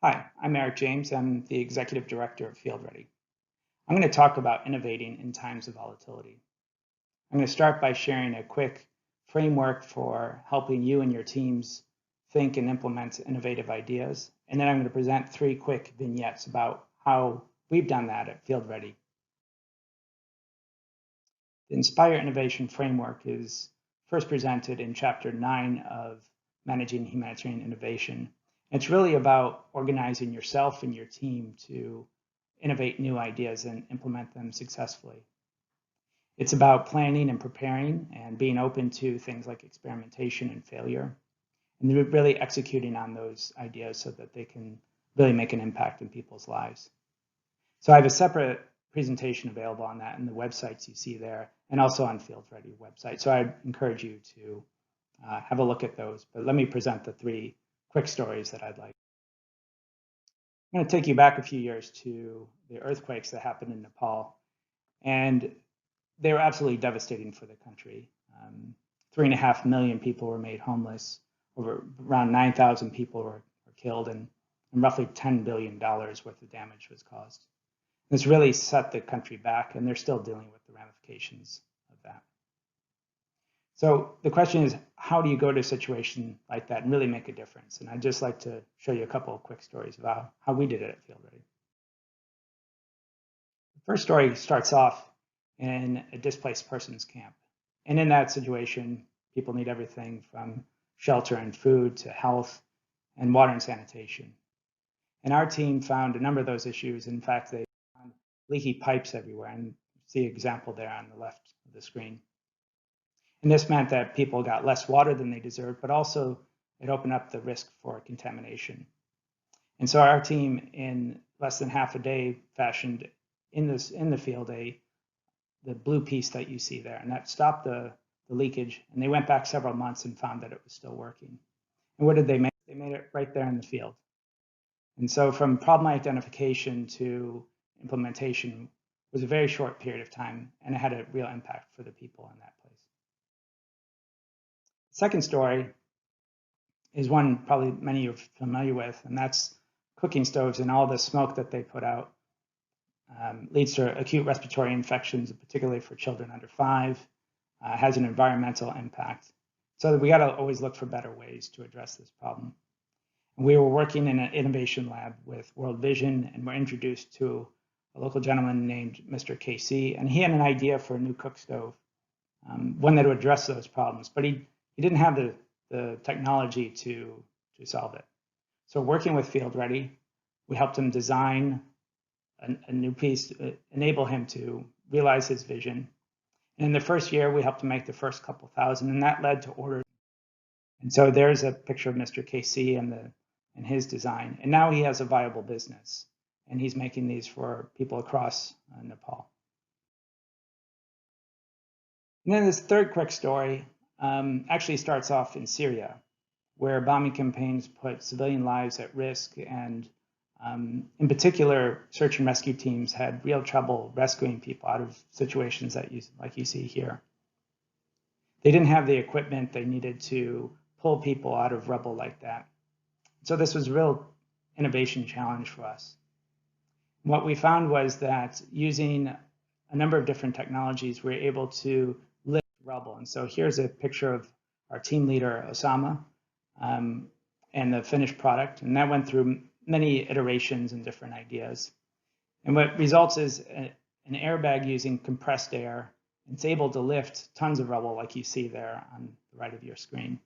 Hi, I'm Eric James. I'm the Executive Director of Field Ready. I'm going to talk about innovating in times of volatility. I'm going to start by sharing a quick framework for helping you and your teams think and implement innovative ideas. And then I'm going to present three quick vignettes about how we've done that at Field Ready. The Inspire Innovation Framework is first presented in Chapter 9 of Managing Humanitarian Innovation. It's really about organizing yourself and your team to innovate new ideas and implement them successfully. It's about planning and preparing and being open to things like experimentation and failure, and really executing on those ideas so that they can really make an impact in people's lives. So I have a separate presentation available on that in the websites you see there, and also on Field Ready website. So I encourage you to have a look at those. But let me present the three quick stories that I'd like. I'm going to take you back a few years to the earthquakes that happened in Nepal. And they were absolutely devastating for the country. 3.5 million people were made homeless. Around 9,000 people were killed, and roughly $10 billion worth of damage was caused. This really set the country back, and they're still dealing with the ramifications of that. So the question is, how do you go to a situation like that and really make a difference? And I'd just like to show you a couple of quick stories about how we did it at Field Ready. The first story starts off in a displaced persons camp. And in that situation, people need everything from shelter and food to health and water and sanitation. And our team found a number of those issues. In fact, they found leaky pipes everywhere, and you see an example there on the left of the screen. And this meant that people got less water than they deserved, but also it opened up the risk for contamination. And so our team, in less than half a day, fashioned in the field the blue piece that you see there, and that stopped the leakage. And they went back several months and found that it was still working. And what did they make? They made it right there in the field. And so from problem identification to implementation was a very short period of time, and it had a real impact for the people in that place. The second story is one probably many of you are familiar with, and that's cooking stoves and all the smoke that they put out leads to acute respiratory infections, particularly for children under 5, has an environmental impact. So we got to always look for better ways to address this problem. And we were working in an innovation lab with World Vision, and were introduced to a local gentleman named Mr. KC, and he had an idea for a new cook stove, one that would address those problems, but he didn't have the technology to solve it. So working with Field Ready, we helped him design a new piece to enable him to realize his vision. And in the first year, we helped him make the first couple thousand, and that led to orders. And so there's a picture of Mr. KC and his design. And now he has a viable business, and he's making these for people across Nepal. And then this third quick story actually starts off in Syria, where bombing campaigns put civilian lives at risk, and in particular, search and rescue teams had real trouble rescuing people out of situations that like you see here. They didn't have the equipment they needed to pull people out of rubble like that. So this was a real innovation challenge for us. What we found was that using a number of different technologies, we were able to lift rubble. And so here's a picture of our team leader, Osama, and the finished product. And that went through many iterations and different ideas. And what results is an airbag using compressed air. It's able to lift tons of rubble like you see there on the right of your screen.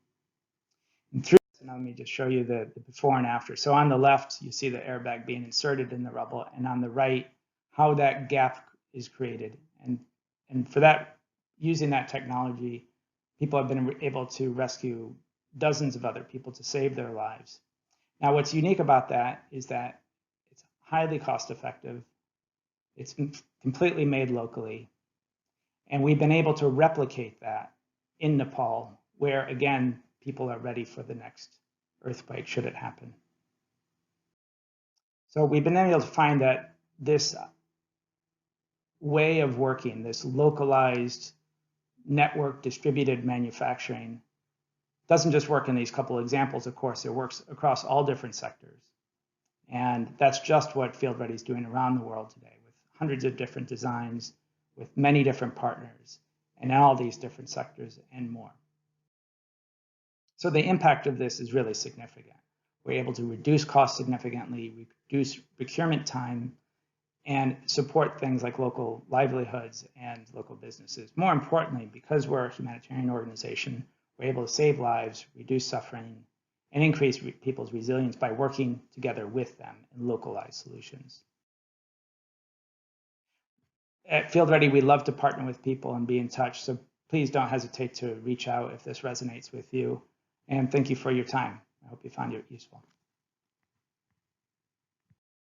And through this, now let me just show you the before and after. So on the left, you see the airbag being inserted in the rubble, and on the right, how that gap is created. And for that, using that technology, people have been able to rescue dozens of other people to save their lives. Now, what's unique about that is that it's highly cost effective. It's completely made locally. And we've been able to replicate that in Nepal, where, again, people are ready for the next earthquake should it happen. So we've been able to find that this way of working, this localized network distributed manufacturing, doesn't just work in these couple examples, of course. It works across all different sectors. And that's just what Field Ready is doing around the world today, with hundreds of different designs, with many different partners, and in all these different sectors and more. So the impact of this is really significant. We're able to reduce costs significantly, reduce procurement time, and support things like local livelihoods and local businesses. More importantly, because we're a humanitarian organization, we're able to save lives, reduce suffering, and increase people's resilience by working together with them in localized solutions. At Field Ready, we love to partner with people and be in touch, so please don't hesitate to reach out if this resonates with you. And thank you for your time. I hope you found it useful.